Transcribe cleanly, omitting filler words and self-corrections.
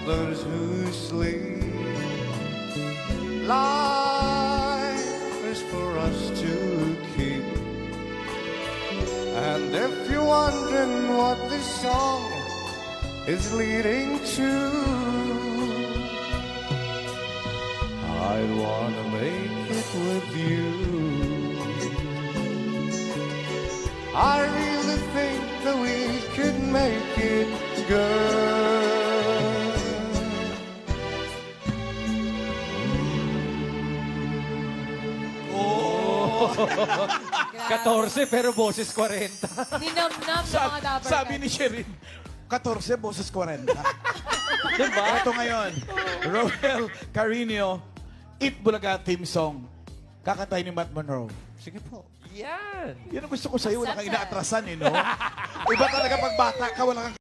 those who sleep. Life is for us to keep. And if you're wondering what this song is leading to, I'd wanna make it with you. I really think that we could make it, girl. Oh. 14 pero boses 40. Ninamnam ng mga Dapper Sabi ni Cats. Sherin, 14 boses 40. Diba? Ito ngayon, Roel Carino, Eat Bulaga theme song. Kakantahin ni Matt Monroe. Sige po. Yan. Yan ang gusto ko sa'yo. Wala kang inaatrasan, eh, no? Iba talaga pag bata ka, wala kang